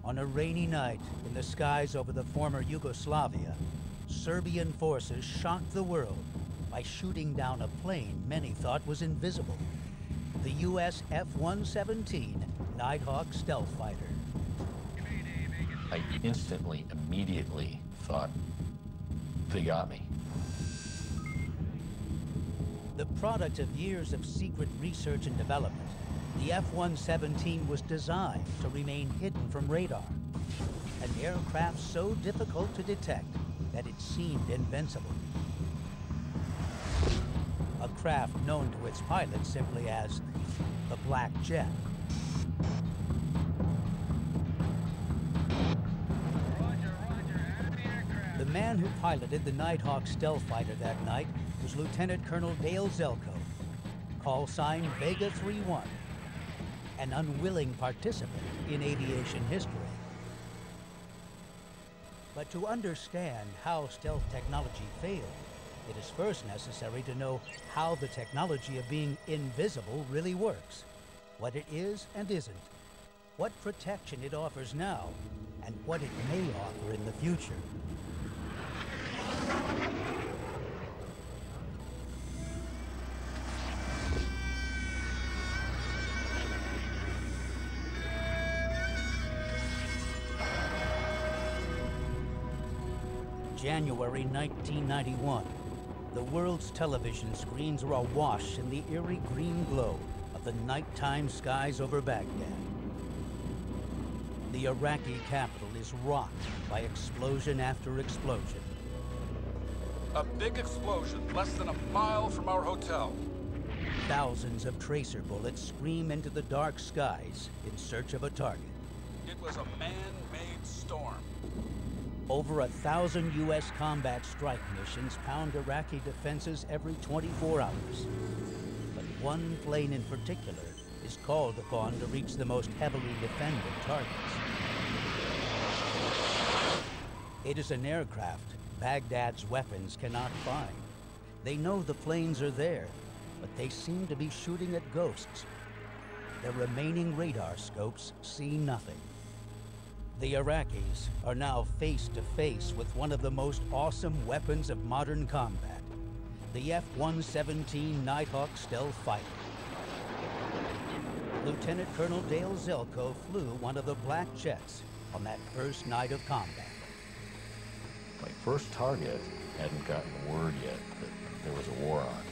On a rainy night in the skies over the former Yugoslavia, Serbian forces shocked the world by shooting down a plane many thought was invisible, the U.S. F-117 Nighthawk stealth fighter. I immediately thought, they got me. The product of years of secret research and development, the F-117 was designed to remain hidden from radar, an aircraft so difficult to detect that it seemed invincible. A craft known to its pilot simply as the Black Jet. The man who piloted the Nighthawk stealth fighter that night was Lieutenant Colonel Dale Zelko, call sign Vega 3-1, an unwilling participant in aviation history. But to understand how stealth technology failed, it is first necessary to know how the technology of being invisible really works, what it is and isn't, what protection it offers now, and what it may offer in the future. January 1991. The world's television screens were awash in the eerie green glow of the nighttime skies over Baghdad. The Iraqi capital is rocked by explosion after explosion. A big explosion less than a mile from our hotel. Thousands of tracer bullets scream into the dark skies in search of a target. It was a man-made storm. Over 1,000 U.S. combat strike missions pound Iraqi defenses every 24 hours. But one plane in particular is called upon to reach the most heavily defended targets. It is an aircraft Baghdad's weapons cannot find. They know the planes are there, but they seem to be shooting at ghosts. Their remaining radar scopes see nothing. The Iraqis are now face to face with one of the most awesome weapons of modern combat, the F-117 Nighthawk stealth fighter. Lieutenant Colonel Dale Zelko flew one of the Black Jets on that first night of combat. My first target hadn't gotten word yet that there was a war on.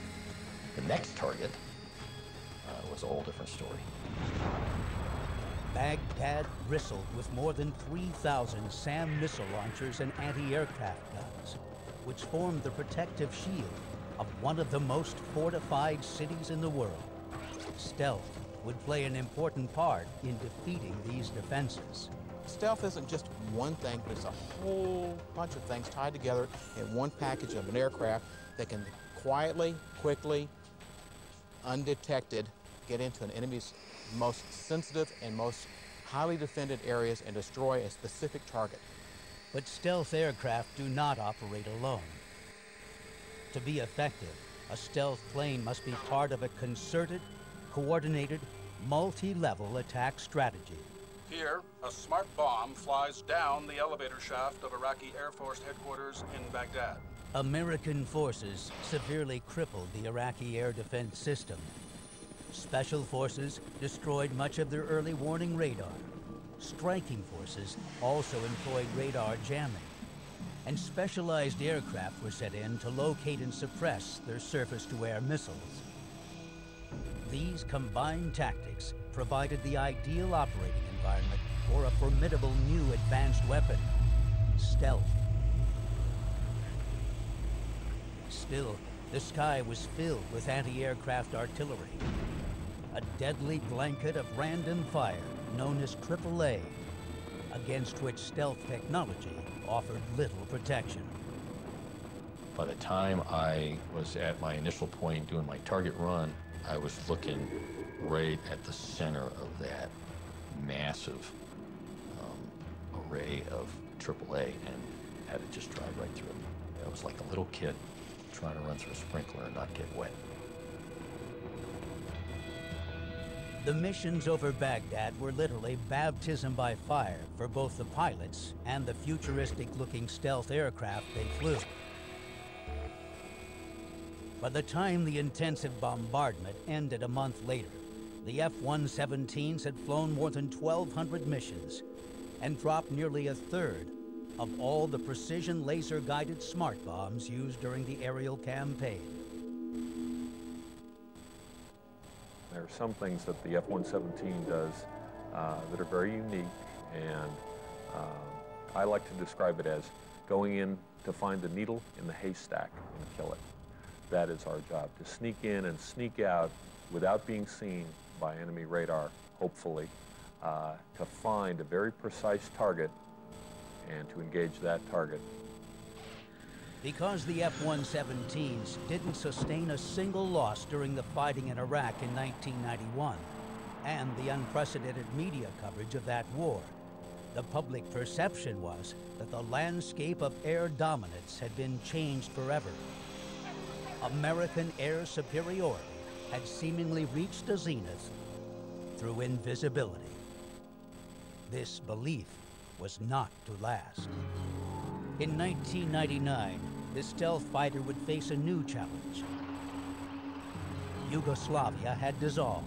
The next target was a whole different story. Baghdad bristled with more than 3,000 SAM missile launchers and anti-aircraft guns, which formed the protective shield of one of the most fortified cities in the world. Stealth would play an important part in defeating these defenses. Stealth isn't just one thing, but it's a whole bunch of things tied together in one package of an aircraft that can quietly, quickly, undetected, get into an enemy's most sensitive and most highly defended areas and destroy a specific target. But stealth aircraft do not operate alone. To be effective, a stealth plane must be part of a concerted, coordinated, multi-level attack strategy. Here, a smart bomb flies down the elevator shaft of Iraqi Air Force headquarters in Baghdad. American forces severely crippled the Iraqi air defense system. Special forces destroyed much of their early warning radar. Striking forces also employed radar jamming. And specialized aircraft were set in to locate and suppress their surface-to-air missiles. These combined tactics provided the ideal operating environment for a formidable new advanced weapon, stealth. Still, the sky was filled with anti-aircraft artillery. A deadly blanket of random fire known as AAA, against which stealth technology offered little protection. By the time I was at my initial point doing my target run, I was looking right at the center of that massive array of AAA and had to just drive right through it. It was like a little kid trying to run through a sprinkler and not get wet. The missions over Baghdad were literally baptism by fire for both the pilots and the futuristic-looking stealth aircraft they flew. By the time the intensive bombardment ended a month later, the F-117s had flown more than 1,200 missions and dropped nearly a third of all the precision laser-guided smart bombs used during the aerial campaign. There are some things that the F-117 does that are very unique, and I like to describe it as going in to find the needle in the haystack and kill it. That is our job, to sneak in and sneak out without being seen by enemy radar, hopefully, to find a very precise target and to engage that target. Because the F-117s didn't sustain a single loss during the fighting in Iraq in 1991, and the unprecedented media coverage of that war, the public perception was that the landscape of air dominance had been changed forever. American air superiority had seemingly reached a zenith through invisibility. This belief was not to last. In 1999, the stealth fighter would face a new challenge. Yugoslavia had dissolved.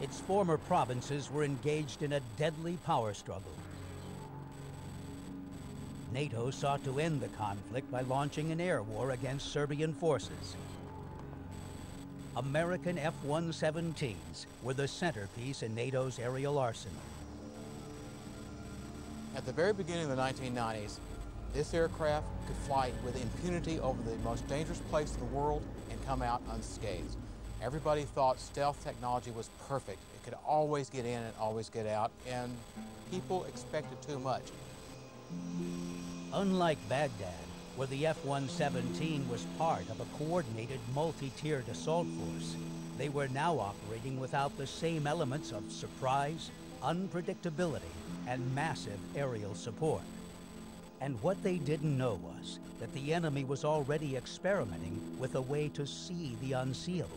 Its former provinces were engaged in a deadly power struggle. NATO sought to end the conflict by launching an air war against Serbian forces. American F-117s were the centerpiece in NATO's aerial arsenal. At the very beginning of the 1990s, this aircraft could fly with impunity over the most dangerous place in the world and come out unscathed. Everybody thought stealth technology was perfect. It could always get in and always get out, and people expected too much. Unlike Baghdad, where the F-117 was part of a coordinated multi-tiered assault force, they were now operating without the same elements of surprise, unpredictability, and massive aerial support. And what they didn't know was that the enemy was already experimenting with a way to see the unseeable.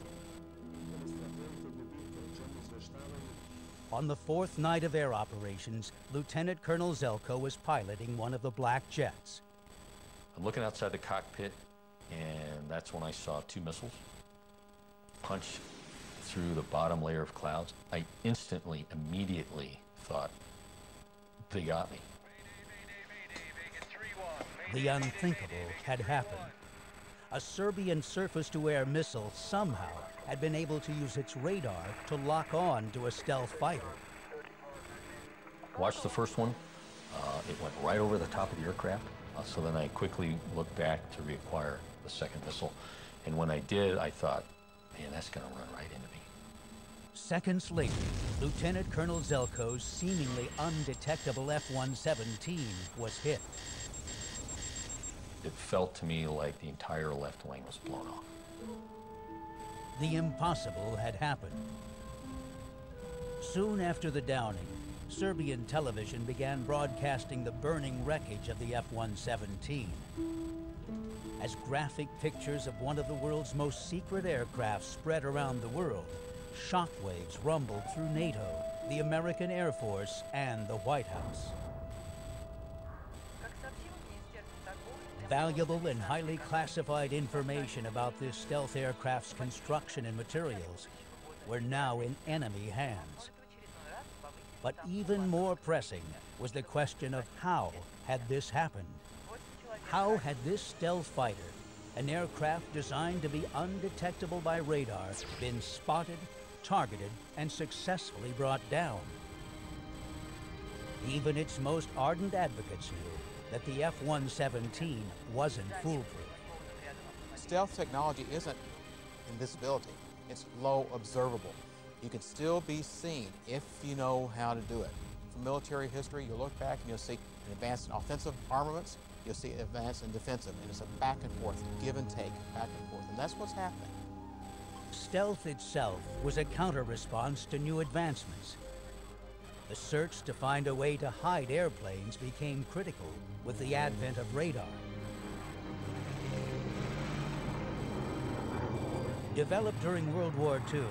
On the fourth night of air operations, Lieutenant Colonel Zelko was piloting one of the black jets. I'm looking outside the cockpit, and that's when I saw two missiles punch through the bottom layer of clouds. I immediately thought, they got me. The unthinkable had happened. A Serbian surface-to-air missile somehow had been able to use its radar to lock on to a stealth fighter. Watched the first one. It went right over the top of the aircraft. So then I quickly looked back to reacquire the second missile. And when I did, I thought, man, that's going to run right into me. Seconds later, Lieutenant Colonel Zelko's seemingly undetectable F-117 was hit. It felt to me like the entire left wing was blown off. The impossible had happened. Soon after the downing, Serbian television began broadcasting the burning wreckage of the F-117. As graphic pictures of one of the world's most secret aircraft spread around the world, shockwaves rumbled through NATO, the American Air Force, and the White House. Valuable and highly classified information about this stealth aircraft's construction and materials were now in enemy hands. But even more pressing was the question of how had this happened? How had this stealth fighter, an aircraft designed to be undetectable by radar, been spotted, targeted, and successfully brought down? Even its most ardent advocates knew that the F-117 wasn't foolproof. Stealth technology isn't invisibility, it's low observable. You can still be seen if you know how to do it. From military history, you'll look back and you'll see an advance in offensive armaments, you'll see an advance in defensive, and it's a back and forth, give and take, back and forth, and that's what's happening. Stealth itself was a counter-response to new advancements. The search to find a way to hide airplanes became critical with the advent of radar. Developed during World War II,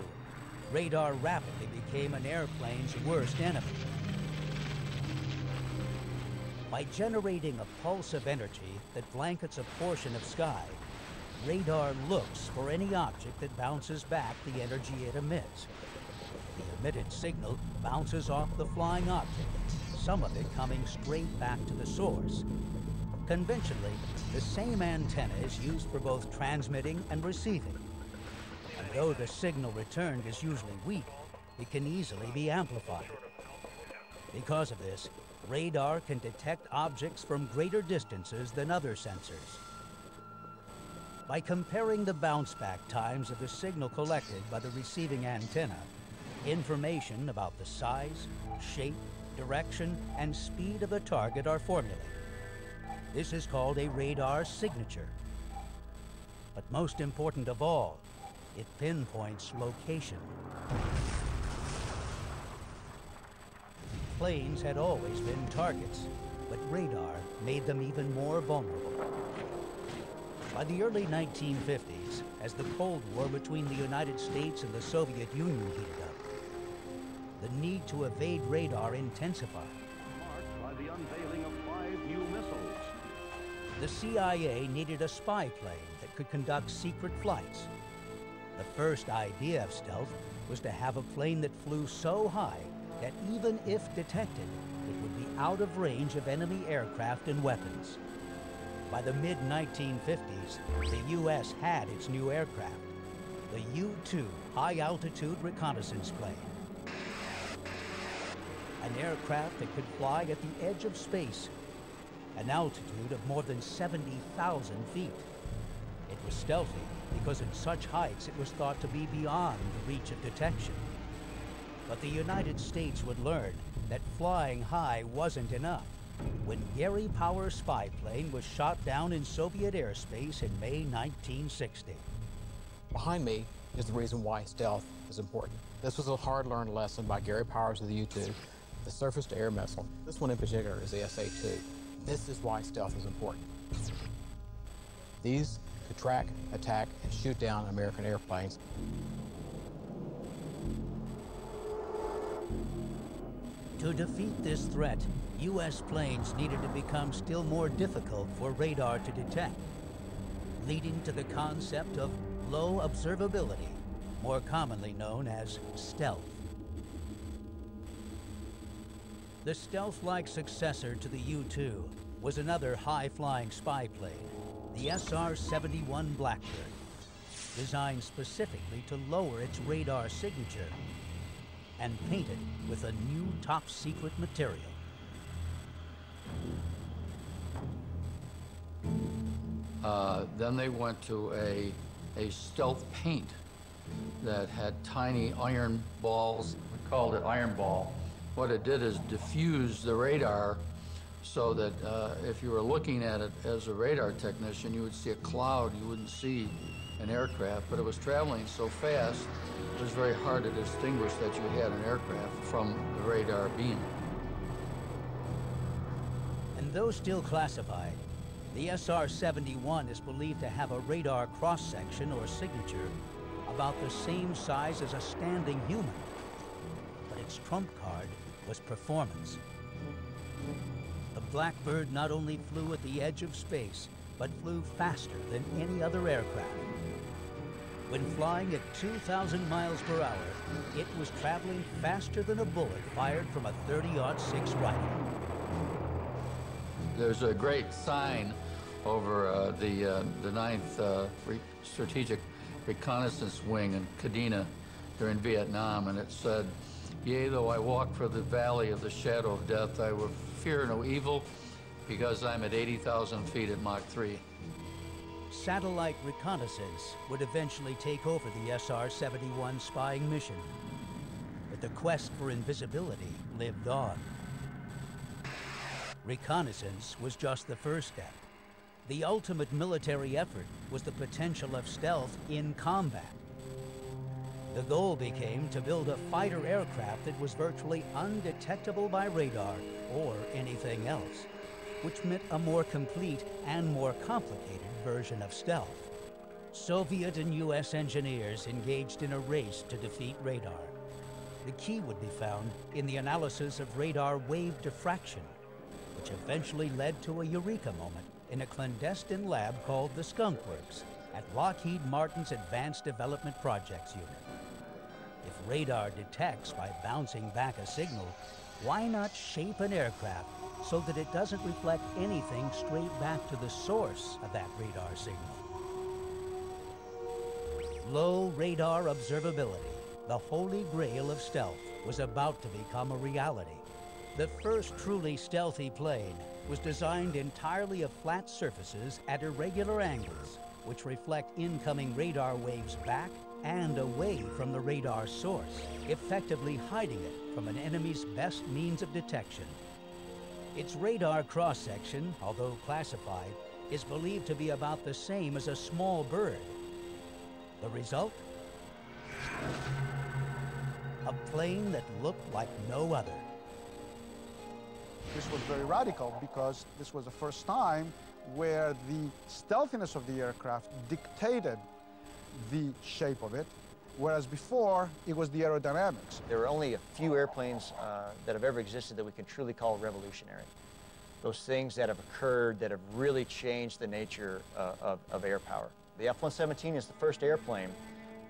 radar rapidly became an airplane's worst enemy. By generating a pulse of energy that blankets a portion of sky, radar looks for any object that bounces back the energy it emits. The emitted signal bounces off the flying object, some of it coming straight back to the source. Conventionally, the same antenna is used for both transmitting and receiving. And though the signal returned is usually weak, it can easily be amplified. Because of this, radar can detect objects from greater distances than other sensors. By comparing the bounce-back times of the signal collected by the receiving antenna, information about the size, shape, direction, and speed of the target are formulated. This is called a radar signature. But most important of all, it pinpoints location. Planes had always been targets, but radar made them even more vulnerable. By the early 1950s, as the Cold War between the United States and the Soviet Union heated up, the need to evade radar intensified. Marked by the unveiling of 5 new missiles. The CIA needed a spy plane that could conduct secret flights. The first idea of stealth was to have a plane that flew so high that even if detected, it would be out of range of enemy aircraft and weapons. By the mid-1950s, the U.S. had its new aircraft, the U-2 high-altitude reconnaissance plane. An aircraft that could fly at the edge of space, an altitude of more than 70,000 feet. It was stealthy because in such heights it was thought to be beyond the reach of detection. But the United States would learn that flying high wasn't enough when Gary Power's spy plane was shot down in Soviet airspace in May 1960. Behind me is the reason why stealth is important. This was a hard-learned lesson by Gary Powers of the U-2, the surface-to-air missile. This one in particular is the SA-2. This is why stealth is important. These could track, attack, and shoot down American airplanes. To defeat this threat, U.S. planes needed to become still more difficult for radar to detect, leading to the concept of low observability, more commonly known as stealth. The stealth-like successor to the U-2 was another high-flying spy plane, the SR-71 Blackbird, designed specifically to lower its radar signature and painted with a new top-secret material. Then they went to a stealth paint that had tiny iron balls. We called it iron ball. What it did is diffuse the radar so that if you were looking at it as a radar technician, you would see a cloud, you wouldn't see an aircraft, but it was traveling so fast, it was very hard to distinguish that you had an aircraft from the radar beam. And though still classified, the SR-71 is believed to have a radar cross-section or signature about the same size as a standing human. But its trump card was performance. The Blackbird not only flew at the edge of space, but flew faster than any other aircraft. When flying at 2,000 miles per hour, it was traveling faster than a bullet fired from a .30-06 rifle. There's a great sign over the 9th Strategic Reconnaissance Wing in Kadena during Vietnam, and it said, "Yea, though I walk through the valley of the shadow of death, I will fear no evil, because I'm at 80,000 feet at Mach 3. Satellite reconnaissance would eventually take over the SR-71 spying mission, but the quest for invisibility lived on. Reconnaissance was just the first step. The ultimate military effort was the potential of stealth in combat. The goal became to build a fighter aircraft that was virtually undetectable by radar or anything else, which meant a more complete and more complicated version of stealth. Soviet and U.S. engineers engaged in a race to defeat radar. The key would be found in the analysis of radar wave diffraction, which eventually led to a eureka moment in a clandestine lab called the Skunk Works at Lockheed Martin's Advanced Development Projects Unit. If radar detects by bouncing back a signal, why not shape an aircraft so that it doesn't reflect anything straight back to the source of that radar signal? Low radar observability, the holy grail of stealth, was about to become a reality. The first truly stealthy plane was designed entirely of flat surfaces at irregular angles, which reflect incoming radar waves back and away from the radar source, effectively hiding it from an enemy's best means of detection. Its radar cross-section, although classified, is believed to be about the same as a small bird. The result? A plane that looked like no other. This was very radical because this was the first time where the stealthiness of the aircraft dictated the shape of it, whereas before it was the aerodynamics. There are only a few airplanes that have ever existed that we can truly call revolutionary. Those things that have occurred that have really changed the nature of air power. The F-117 is the first airplane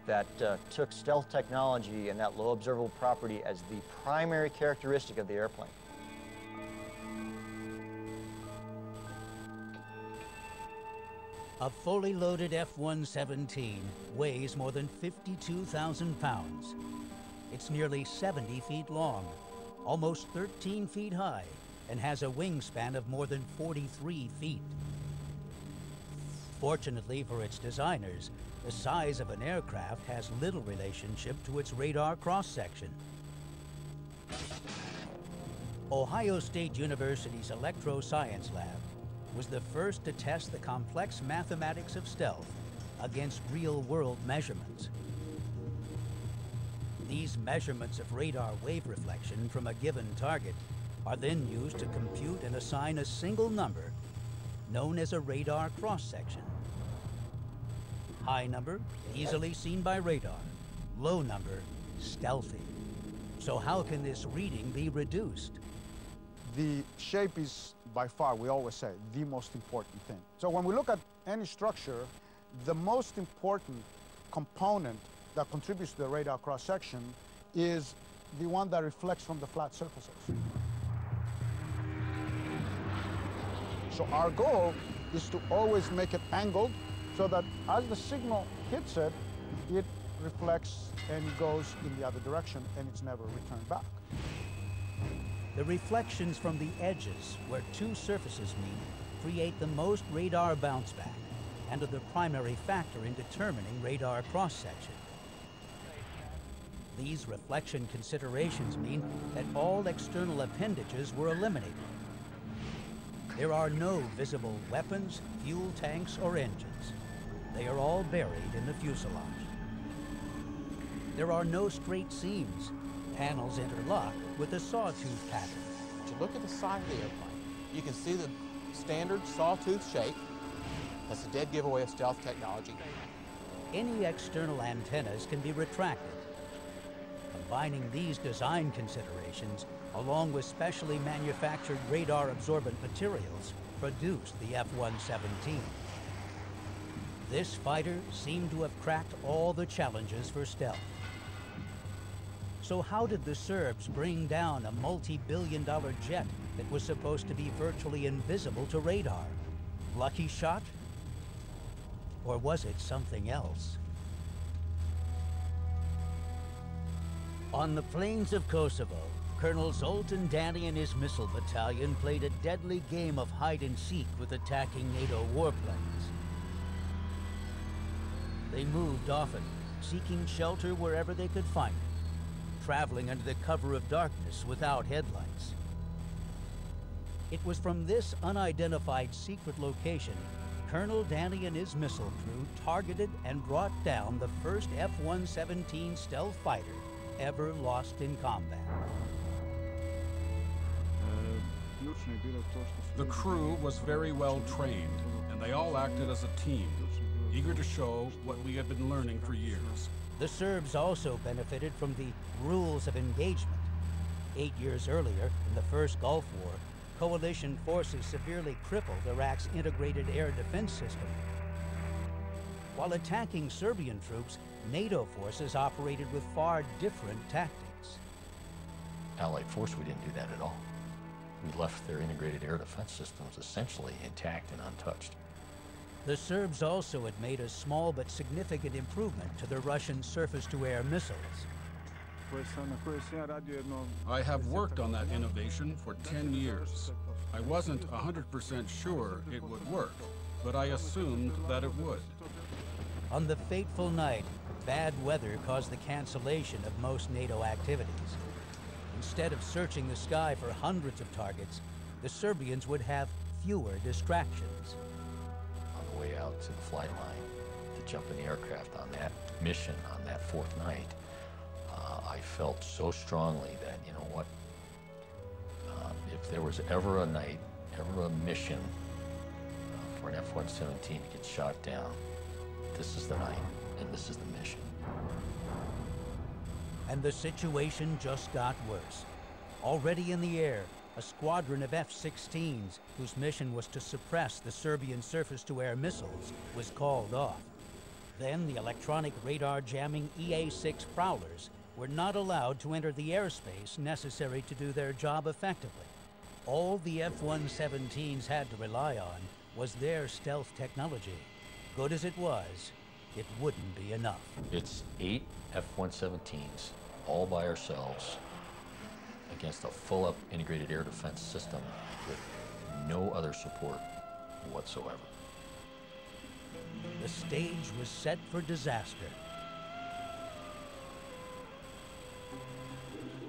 that took stealth technology and that low observable property as the primary characteristic of the airplane. A fully loaded F-117 weighs more than 52,000 pounds. It's nearly 70 feet long, almost 13 feet high, and has a wingspan of more than 43 feet. Fortunately for its designers, the size of an aircraft has little relationship to its radar cross-section. Ohio State University's Electro Science Lab was the first to test the complex mathematics of stealth against real-world measurements. These measurements of radar wave reflection from a given target are then used to compute and assign a single number known as a radar cross-section. High number, easily seen by radar. Low number, stealthy. So how can this reading be reduced? The shape is, by far, we always say, the most important thing. So when we look at any structure, the most important component that contributes to the radar cross-section is the one that reflects from the flat surfaces. So our goal is to always make it angled so that as the signal hits it, it reflects and goes in the other direction and it's never returned back. The reflections from the edges where two surfaces meet create the most radar bounce back and are the primary factor in determining radar cross-section. These reflection considerations mean that all external appendages were eliminated. There are no visible weapons, fuel tanks, or engines. They are all buried in the fuselage. There are no straight seams. Panels interlock with a sawtooth pattern. If you look at the side of the airplane, you can see the standard sawtooth shape. That's a dead giveaway of stealth technology. Any external antennas can be retracted. Combining these design considerations, along with specially manufactured radar-absorbent materials, produced the F-117. This fighter seemed to have cracked all the challenges for stealth. So how did the Serbs bring down a multi-billion-dollar jet that was supposed to be virtually invisible to radar? Lucky shot? Or was it something else? On the plains of Kosovo, Colonel Zoltan Danny and his missile battalion played a deadly game of hide-and-seek with attacking NATO warplanes. They moved often, seeking shelter wherever they could find it, traveling under the cover of darkness without headlights. It was from this unidentified secret location Colonel Danny and his missile crew targeted and brought down the first F-117 stealth fighter ever lost in combat. The crew was very well trained, and they all acted as a team. eager to show what we had been learning for years. The Serbs also benefited from the rules of engagement. 8 years earlier, in the First Gulf War, coalition forces severely crippled Iraq's integrated air defense system. While attacking Serbian troops, NATO forces operated with far different tactics. Allied force, we didn't do that at all. We left their integrated air defense systems essentially intact and untouched. The Serbs also had made a small but significant improvement to the Russian surface-to-air missiles. I have worked on that innovation for 10 years. I wasn't 100% sure it would work, but I assumed that it would. On the fateful night, bad weather caused the cancellation of most NATO activities. Instead of searching the sky for hundreds of targets, the Serbians would have fewer distractions. On the way out to the flight line to jump in the aircraft on that mission on that fourth night, I felt so strongly that, you know what, if there was ever a night, ever a mission for an F-117 to get shot down, this is the night and this is the mission. And the situation just got worse. Already in the air, a squadron of F-16s, whose mission was to suppress the Serbian surface-to-air missiles, was called off. Then the electronic radar jamming EA-6 Prowlers were not allowed to enter the airspace necessary to do their job effectively. All the F-117s had to rely on was their stealth technology. Good as it was, it wouldn't be enough. It's 8 F-117s all by ourselves against a full-up integrated air defense system with no other support whatsoever. The stage was set for disaster.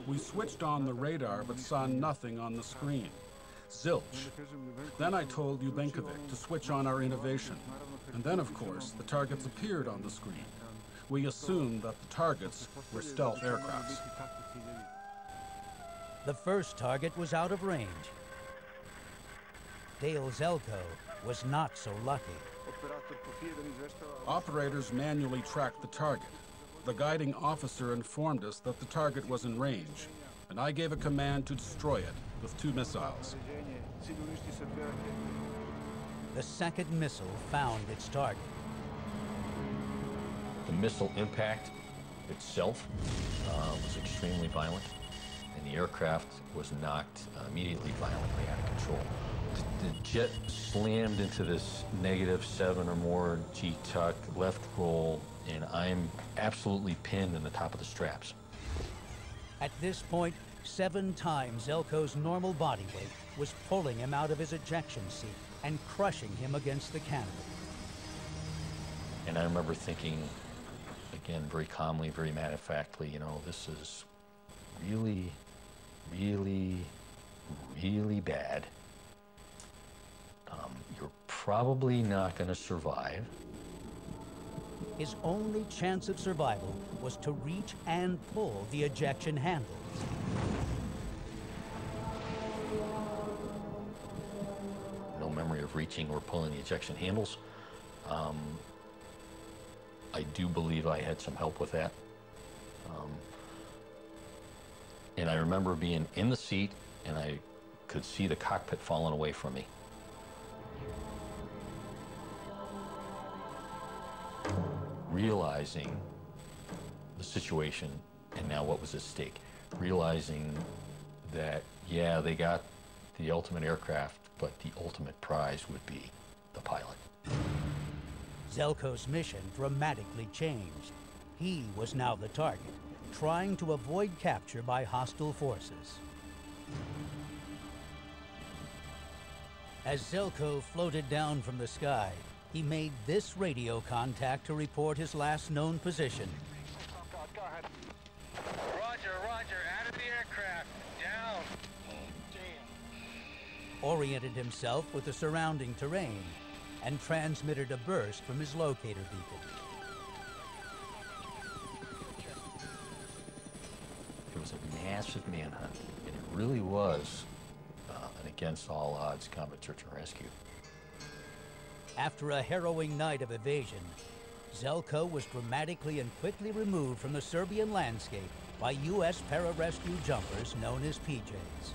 We switched on the radar but saw nothing on the screen. Zilch. Then I told Ubenkovic to switch on our innovation. And then, of course, the targets appeared on the screen. We assumed that the targets were stealth aircrafts. The first target was out of range. Dale Zelko was not so lucky. Operators manually tracked the target. The guiding officer informed us that the target was in range, and I gave a command to destroy it with 2 missiles. The second missile found its target. The missile impact itself was extremely violent, and the aircraft was knocked immediately violently out of control. The jet slammed into this -7 or more G-tuck left roll, and I'm absolutely pinned in the top of the straps. At this point, 7 times Zelko's normal body weight was pulling him out of his ejection seat and crushing him against the canopy. And I remember thinking, again, very calmly, very matter-of-factly, you know, this is really, really, really bad. You're probably not going to survive. His only chance of survival was to reach and pull the ejection handles. No memory of reaching or pulling the ejection handles. I do believe I had some help with that. And I remember being in the seat and I could see the cockpit falling away from me. Realizing the situation and now what was at stake. Realizing that, yeah, they got the ultimate aircraft, but the ultimate prize would be the pilot. Zelko's mission dramatically changed. He was now the target, trying to avoid capture by hostile forces. As Zelko floated down from the sky, he made this radio contact to report his last known position. Go ahead. Roger, out of the aircraft. Down. Damn. Oriented himself with the surrounding terrain, and transmitted a burst from his locator beacon. It was a massive manhunt, and it really was an against all odds combat search and rescue. After a harrowing night of evasion, Zelko was dramatically and quickly removed from the Serbian landscape by U.S. pararescue jumpers known as PJs.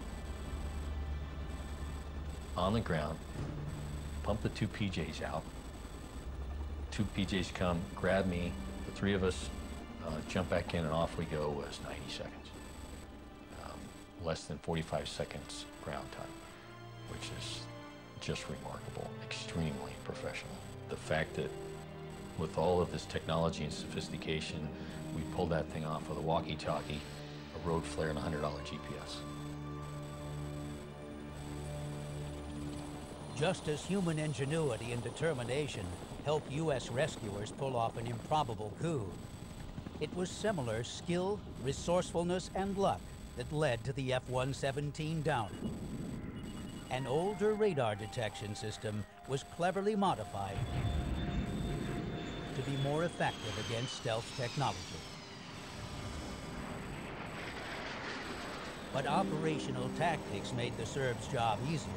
On the ground, pump the two PJs out. Two PJs come, grab me, the three of us jump back in and off we go was 90 seconds. Less than 45 seconds ground time, which is just remarkable, extremely professional. The fact that with all of this technology and sophistication, we pulled that thing off with a walkie-talkie, a road flare, and a $100 GPS. Just as human ingenuity and determination helped U.S. rescuers pull off an improbable coup, it was similar skill, resourcefulness, and luck that led to the F-117 downer. An older radar detection system was cleverly modified to be more effective against stealth technology. But operational tactics made the Serbs' job easier.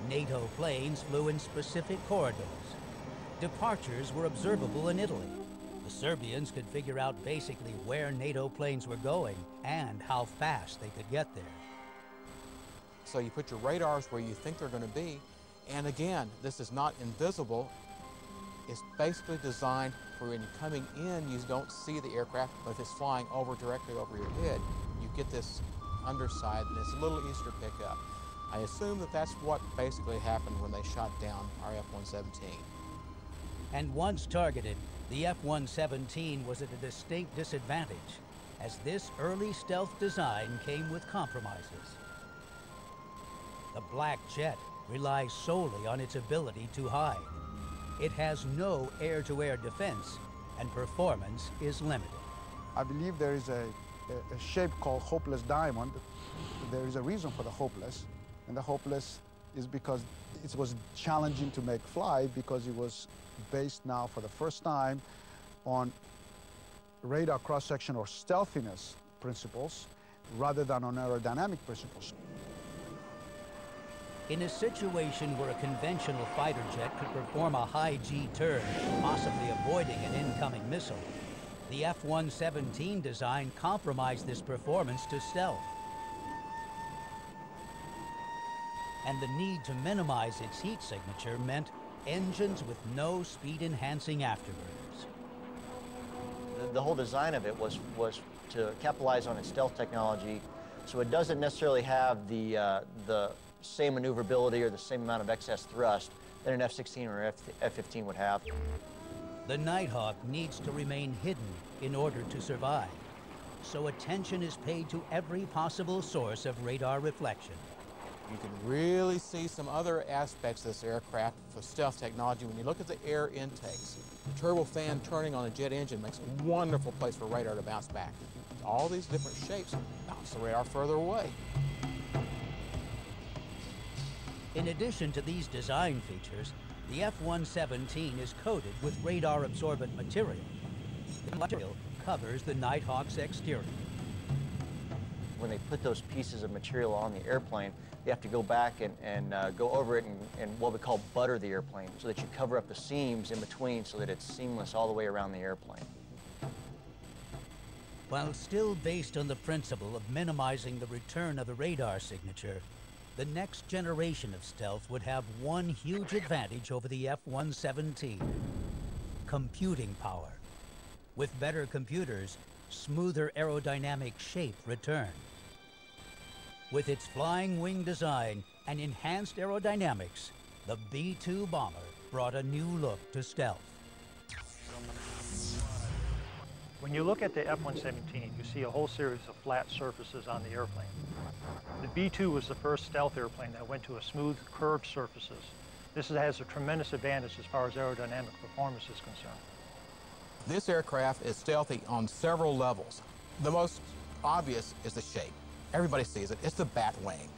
NATO planes flew in specific corridors. Departures were observable in Italy. The Serbians could figure out basically where NATO planes were going and how fast they could get there. So you put your radars where you think they're going to be, and again, this is not invisible. It's basically designed for when you're coming in, you don't see the aircraft, but if it's flying directly over your head, you get this underside, and it's a little easier to pick up. I assume that that's what basically happened when they shot down our F-117. And once targeted, the F-117 was at a distinct disadvantage, as this early stealth design came with compromises. The Black Jet relies solely on its ability to hide. It has no air-to-air defense, and performance is limited. I believe there is a shape called hopeless diamond. There is a reason for the hopeless, and the hopeless is because it was challenging to make fly because it was based now for the first time on radar cross-section or stealthiness principles rather than on aerodynamic principles. In a situation where a conventional fighter jet could perform a high G turn, possibly avoiding an incoming missile, the F-117 design compromised this performance to stealth. And the need to minimize its heat signature meant engines with no speed-enhancing afterburners. The whole design of it was to capitalize on its stealth technology, so it doesn't necessarily have the same maneuverability or the same amount of excess thrust that an F-16 or F-15 would have. The Nighthawk needs to remain hidden in order to survive, so attention is paid to every possible source of radar reflection. You can really see some other aspects of this aircraft for stealth technology. When you look at the air intakes, the turbofan turning on a jet engine makes a wonderful place for radar to bounce back. All these different shapes bounce the radar further away. In addition to these design features, the F-117 is coated with radar-absorbent material. The material covers the Nighthawk's exterior. When they put those pieces of material on the airplane, they have to go back and go over it and what we call butter the airplane, so that you cover up the seams in between so that it's seamless all the way around the airplane. While still based on the principle of minimizing the return of the radar signature, the next generation of stealth would have one huge advantage over the F-117: computing power. With better computers, smoother aerodynamic shape returned. With its flying wing design and enhanced aerodynamics, the B-2 bomber brought a new look to stealth. When you look at the F-117, you see a whole series of flat surfaces on the airplane. The B-2 was the first stealth airplane that went to a smooth, curved surfaces. This has a tremendous advantage as far as aerodynamic performance is concerned. This aircraft is stealthy on several levels. The most obvious is the shape. Everybody sees it. It's the bat wing.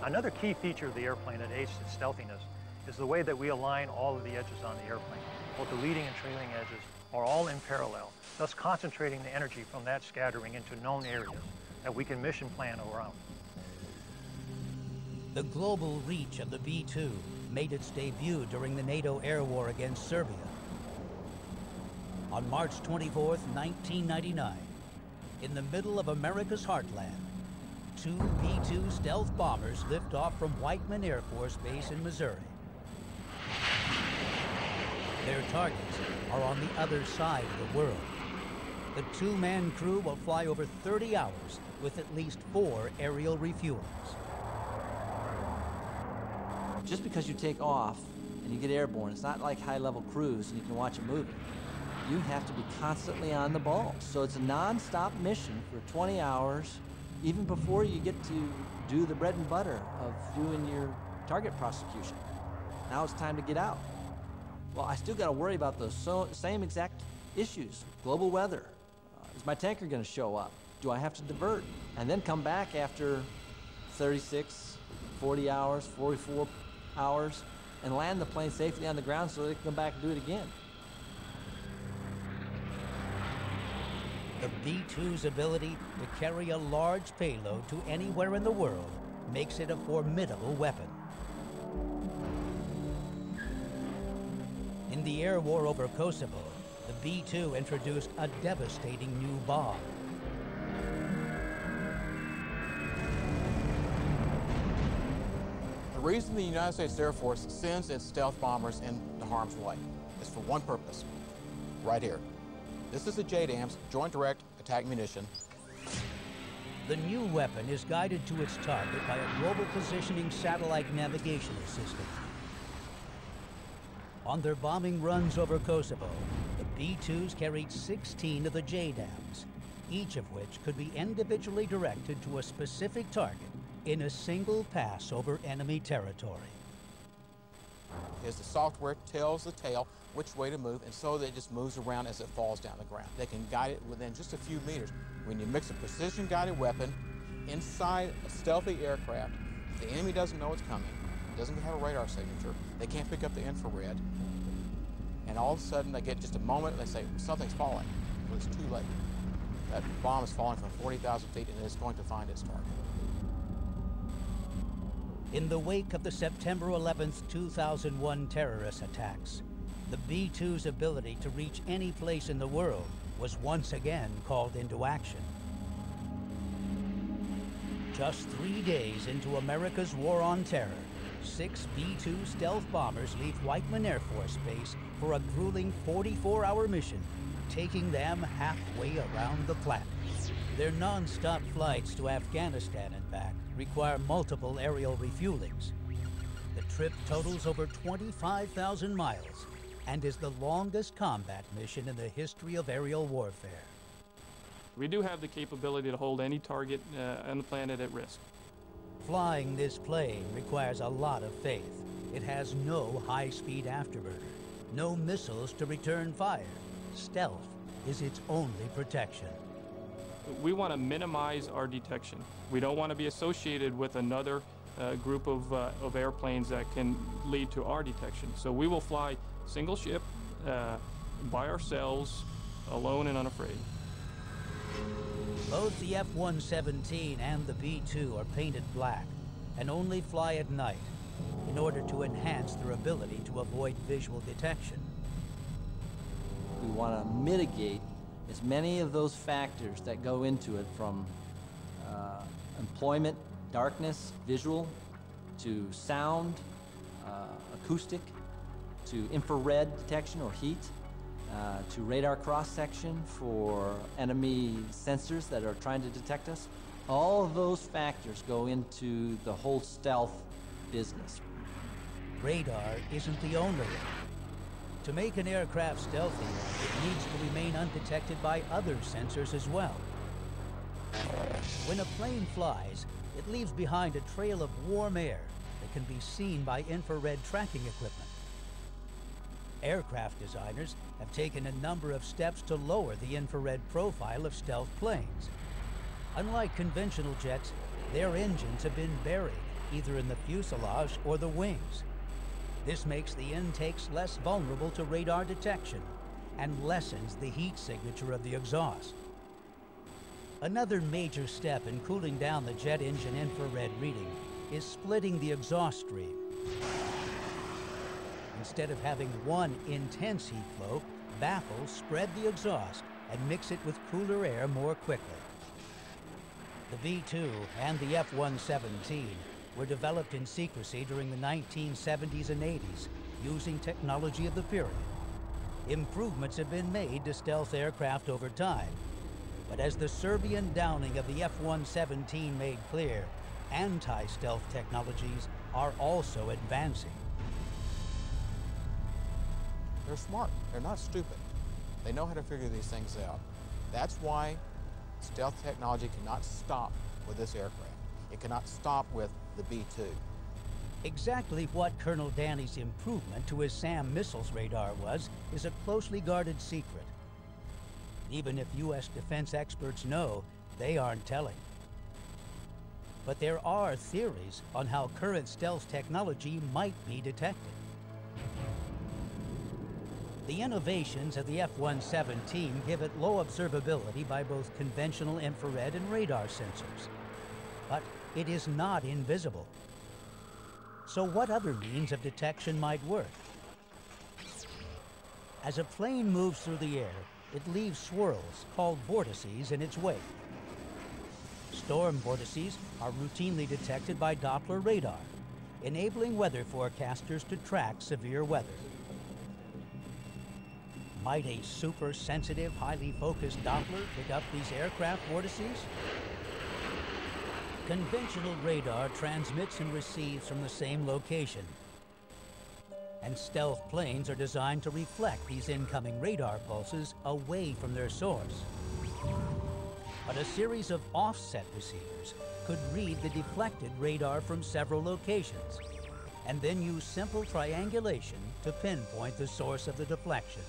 Another key feature of the airplane that aids its stealthiness is the way that we align all of the edges on the airplane. Both the leading and trailing edges are all in parallel, thus concentrating the energy from that scattering into known areas. that we can mission plan around. The global reach of the B-2 made its debut during the NATO air war against Serbia. On March 24, 1999, in the middle of America's heartland, 2 B-2 stealth bombers lift off from Whiteman Air Force Base in Missouri. Their targets are on the other side of the world. The 2-man crew will fly over 30 hours with at least 4 aerial refuelings. Just because you take off and you get airborne, it's not like high-level cruise and you can watch a movie. You have to be constantly on the ball. So it's a non-stop mission for 20 hours, even before you get to do the bread and butter of doing your target prosecution. Now it's time to get out. Well, I still got to worry about those same exact issues. Global weather. Is my tanker going to show up? Do I have to divert? And then come back after 36, 40 hours, 44 hours, and land the plane safely on the ground so they can come back and do it again. The B-2's ability to carry a large payload to anywhere in the world makes it a formidable weapon. In the air war over Kosovo, the B-2 introduced a devastating new bomb. The reason the United States Air Force sends its stealth bombers into harm's way is for one purpose, right here. This is the JDAM's Joint Direct Attack Munition. The new weapon is guided to its target by a global positioning satellite navigation system. On their bombing runs over Kosovo, the B-2s carried 16 of the JDAMs, each of which could be individually directed to a specific target in a single pass over enemy territory. Is the software tells the tail which way to move, and so that it just moves around as it falls down the ground. They can guide it within just a few meters. When you mix a precision-guided weapon inside a stealthy aircraft, if the enemy doesn't know it's coming, doesn't have a radar signature, they can't pick up the infrared, and all of a sudden they get just a moment, they say, something's falling, but it's too late. That bomb is falling from 40,000 feet, and it's going to find its target. In the wake of the September 11th, 2001 terrorist attacks, the B-2's ability to reach any place in the world was once again called into action. Just 3 days into America's war on terror, 6 B-2 stealth bombers leave Whiteman Air Force Base for a grueling 44-hour mission, taking them halfway around the planet. Their non-stop flights to Afghanistan and back require multiple aerial refuelings. The trip totals over 25,000 miles and is the longest combat mission in the history of aerial warfare. We do have the capability to hold any target on the planet at risk. Flying this plane requires a lot of faith. It has no high-speed afterburner, no missiles to return fire. Stealth is its only protection. We want to minimize our detection. We don't want to be associated with another group of airplanes that can lead to our detection. So we will fly single ship, by ourselves, alone and unafraid. Both the F-117 and the B-2 are painted black and only fly at night in order to enhance their ability to avoid visual detection. We want to mitigate as many of those factors that go into it, from employment, darkness, visual, to sound, acoustic, to infrared detection or heat, to radar cross-section for enemy sensors that are trying to detect us. All of those factors go into the whole stealth business. Radar isn't the only one. To make an aircraft stealthy, it needs to remain undetected by other sensors as well. When a plane flies, it leaves behind a trail of warm air that can be seen by infrared tracking equipment. Aircraft designers have taken a number of steps to lower the infrared profile of stealth planes. Unlike conventional jets, their engines have been buried either in the fuselage or the wings. This makes the intakes less vulnerable to radar detection and lessens the heat signature of the exhaust. Another major step in cooling down the jet engine infrared reading is splitting the exhaust stream. Instead of having one intense heat flow, baffles spread the exhaust and mix it with cooler air more quickly. The V-2 and the F-117 were developed in secrecy during the 1970s and 80s using technology of the period. Improvements have been made to stealth aircraft over time, but as the Serbian downing of the F-117 made clear, anti-stealth technologies are also advancing. They're smart. They're not stupid. They know how to figure these things out. That's why stealth technology cannot stop with this aircraft. It cannot stop with the B-2. Exactly what Colonel Danny's improvement to his SAM missiles radar was is a closely guarded secret. Even if U.S. defense experts know, they aren't telling. But there are theories on how current stealth technology might be detected. The innovations of the F-117 give it low observability by both conventional infrared and radar sensors. But it is not invisible. So what other means of detection might work? As a plane moves through the air, it leaves swirls called vortices in its wake. Storm vortices are routinely detected by Doppler radar, enabling weather forecasters to track severe weather. Might a super-sensitive, highly focused Doppler pick up these aircraft vortices? Conventional radar transmits and receives from the same location, and stealth planes are designed to reflect these incoming radar pulses away from their source. But a series of offset receivers could read the deflected radar from several locations, and then use simple triangulation to pinpoint the source of the deflection.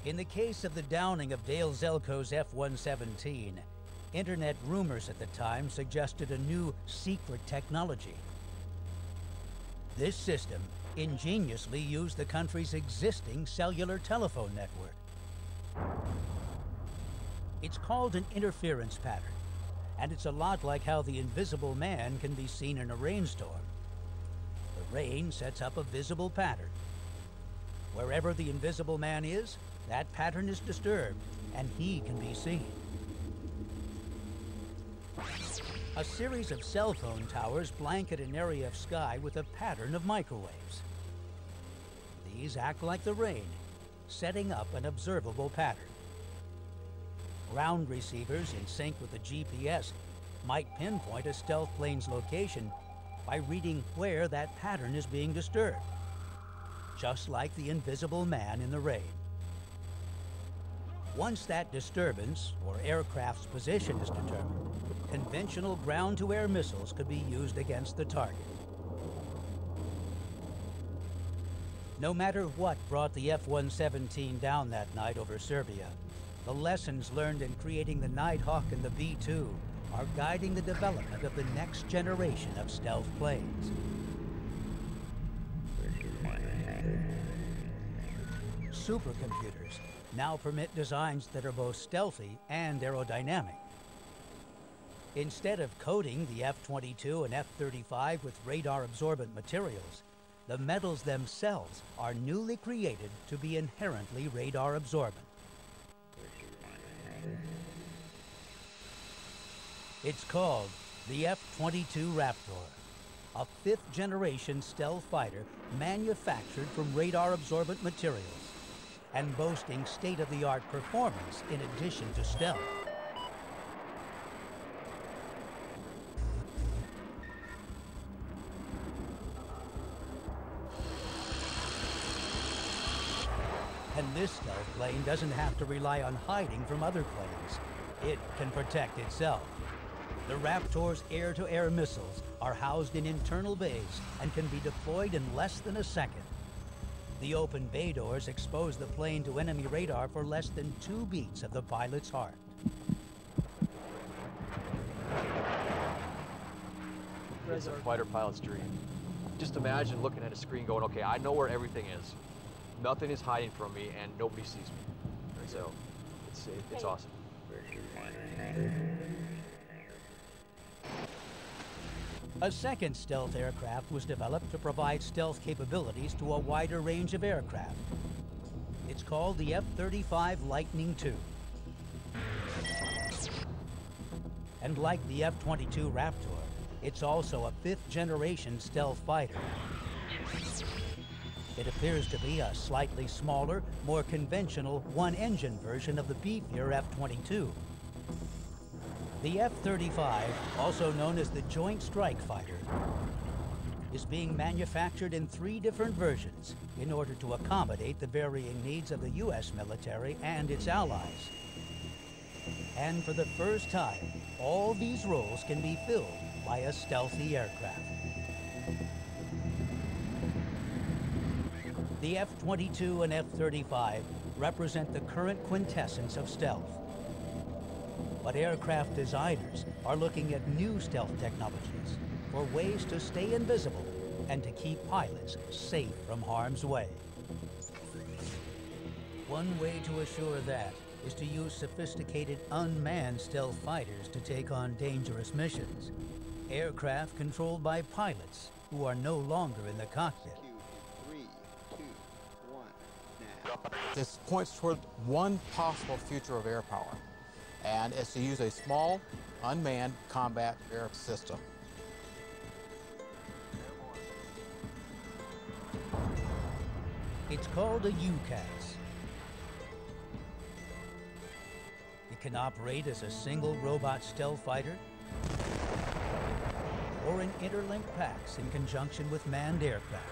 In the case of the downing of Dale Zelko's F-117, internet rumors at the time suggested a new secret technology. This system ingeniously used the country's existing cellular telephone network. It's called an interference pattern, and it's a lot like how the invisible man can be seen in a rainstorm. The rain sets up a visible pattern. Wherever the invisible man is, that pattern is disturbed, and he can be seen. A series of cell phone towers blanket an area of sky with a pattern of microwaves. These act like the rain, setting up an observable pattern. Ground receivers in sync with the GPS might pinpoint a stealth plane's location by reading where that pattern is being disturbed, just like the invisible man in the rain. Once that disturbance, or aircraft's position, is determined, conventional ground-to-air missiles could be used against the target. No matter what brought the F-117 down that night over Serbia, the lessons learned in creating the Nighthawk and the B-2 are guiding the development of the next generation of stealth planes. Supercomputers now permit designs that are both stealthy and aerodynamic. Instead of coating the F-22 and F-35 with radar-absorbent materials, the metals themselves are newly created to be inherently radar-absorbent. It's called the F-22 Raptor, a fifth-generation stealth fighter manufactured from radar-absorbent materials and boasting state-of-the-art performance in addition to stealth. And this stealth plane doesn't have to rely on hiding from other planes. It can protect itself. The Raptor's air-to-air missiles are housed in internal bays and can be deployed in less than a second. The open bay doors expose the plane to enemy radar for less than 2 beats of the pilot's heart. It's a fighter pilot's dream. Just imagine looking at a screen going, okay, I know where everything is. nothing is hiding from me and nobody sees me. So it's awesome. A second stealth aircraft was developed to provide stealth capabilities to a wider range of aircraft. It's called the F-35 Lightning II. And like the F-22 Raptor, it's also a fifth-generation stealth fighter. It appears to be a slightly smaller, more conventional one-engine version of the beefier F-22. The F-35, also known as the Joint Strike Fighter, is being manufactured in 3 different versions in order to accommodate the varying needs of the U.S. military and its allies. And for the first time, all these roles can be filled by a stealthy aircraft. The F-22 and F-35 represent the current quintessence of stealth. But aircraft designers are looking at new stealth technologies for ways to stay invisible and to keep pilots safe from harm's way. One way to assure that is to use sophisticated unmanned stealth fighters to take on dangerous missions. Aircraft controlled by pilots who are no longer in the cockpit. 3, 2, 1, now. This points toward one possible future of air power, and it's to use a small, unmanned combat air system. It's called a UCAS. It can operate as a single robot stealth fighter or in interlinked packs in conjunction with manned aircraft.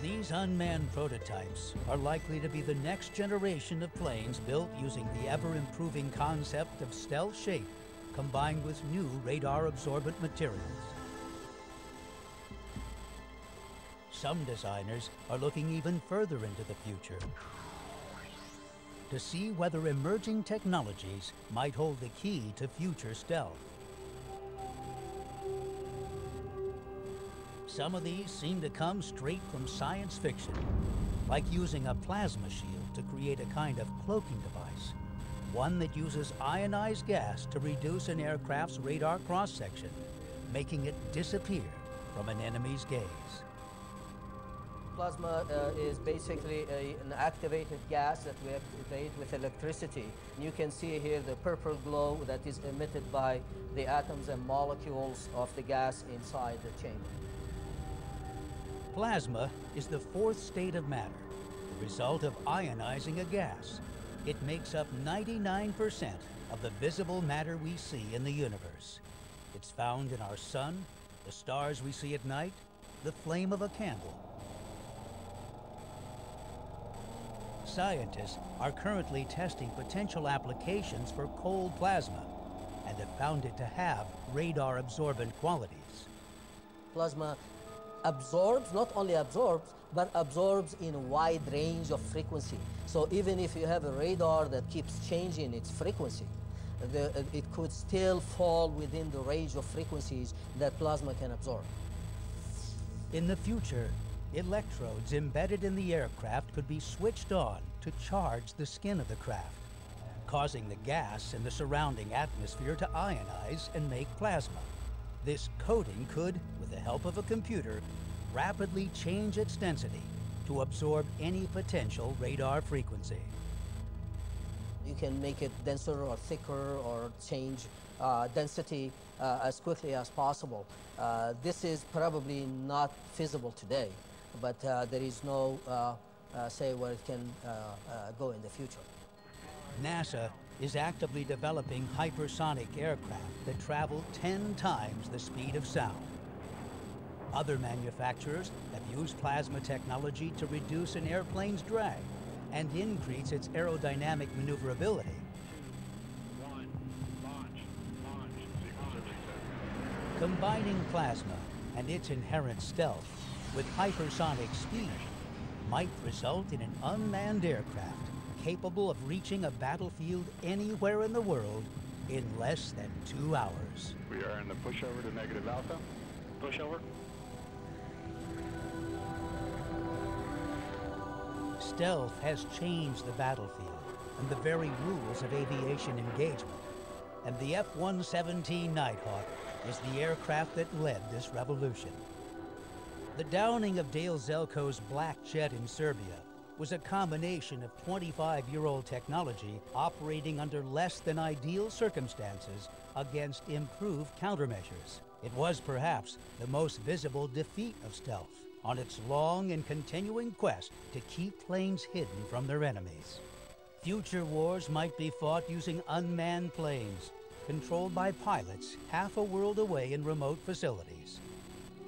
These unmanned prototypes are likely to be the next generation of planes built using the ever-improving concept of stealth shape combined with new radar-absorbent materials. Some designers are looking even further into the future to see whether emerging technologies might hold the key to future stealth. Some of these seem to come straight from science fiction, like using a plasma shield to create a kind of cloaking device, one that uses ionized gas to reduce an aircraft's radar cross-section, making it disappear from an enemy's gaze. Plasma is basically an activated gas that we activate with electricity. You can see here the purple glow that is emitted by the atoms and molecules of the gas inside the chamber. Plasma is the fourth state of matter, the result of ionizing a gas. It makes up 99% of the visible matter we see in the universe. It's found in our sun, the stars we see at night, the flame of a candle. Scientists are currently testing potential applications for cold plasma and have found it to have radar-absorbent qualities. Plasma absorbs, not only absorbs, but absorbs in a wide range of frequency. So even if you have a radar that keeps changing its frequency, it could still fall within the range of frequencies that plasma can absorb. In the future, electrodes embedded in the aircraft could be switched on to charge the skin of the craft, causing the gas in the surrounding atmosphere to ionize and make plasma. This coating could, with the help of a computer, rapidly change its density to absorb any potential radar frequency. You can make it denser or thicker or change density as quickly as possible. This is probably not feasible today, but there is no say where it can go in the future. NASA is actively developing hypersonic aircraft that travel 10 times the speed of sound. Other manufacturers have used plasma technology to reduce an airplane's drag and increase its aerodynamic maneuverability. Combining plasma and its inherent stealth with hypersonic speed might result in an unmanned aircraft capable of reaching a battlefield anywhere in the world in less than 2 hours. We are in the pushover to negative alpha. Pushover. Stealth has changed the battlefield and the very rules of aviation engagement. And the F-117 Nighthawk is the aircraft that led this revolution. The downing of Dale Zelko's Black Jet in Serbia was a combination of 25-year-old technology operating under less than ideal circumstances against improved countermeasures. It was perhaps the most visible defeat of stealth on its long and continuing quest to keep planes hidden from their enemies. Future wars might be fought using unmanned planes, controlled by pilots half a world away in remote facilities.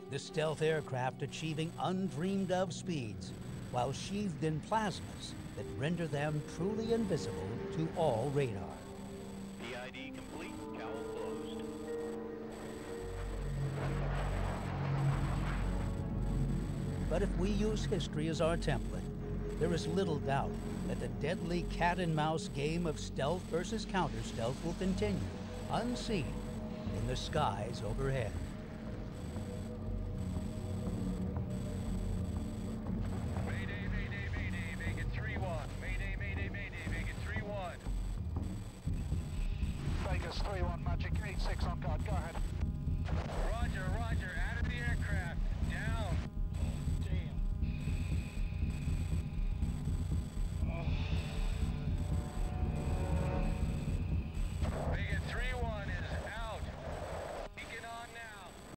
The stealth aircraft achieving undreamed-of speeds, while sheathed in plasmas that render them truly invisible to all radar. PID complete, cowl closed. But if we use history as our template, there is little doubt that the deadly cat-and-mouse game of stealth versus counter-stealth will continue, unseen, in the skies overhead. Mayday, mayday, mayday, Vegan 3-1. Mayday, mayday, mayday, Vegan 3-1. Vegas 3-1, Magic 8-6 on guard, go ahead. Roger, roger, out of the aircraft.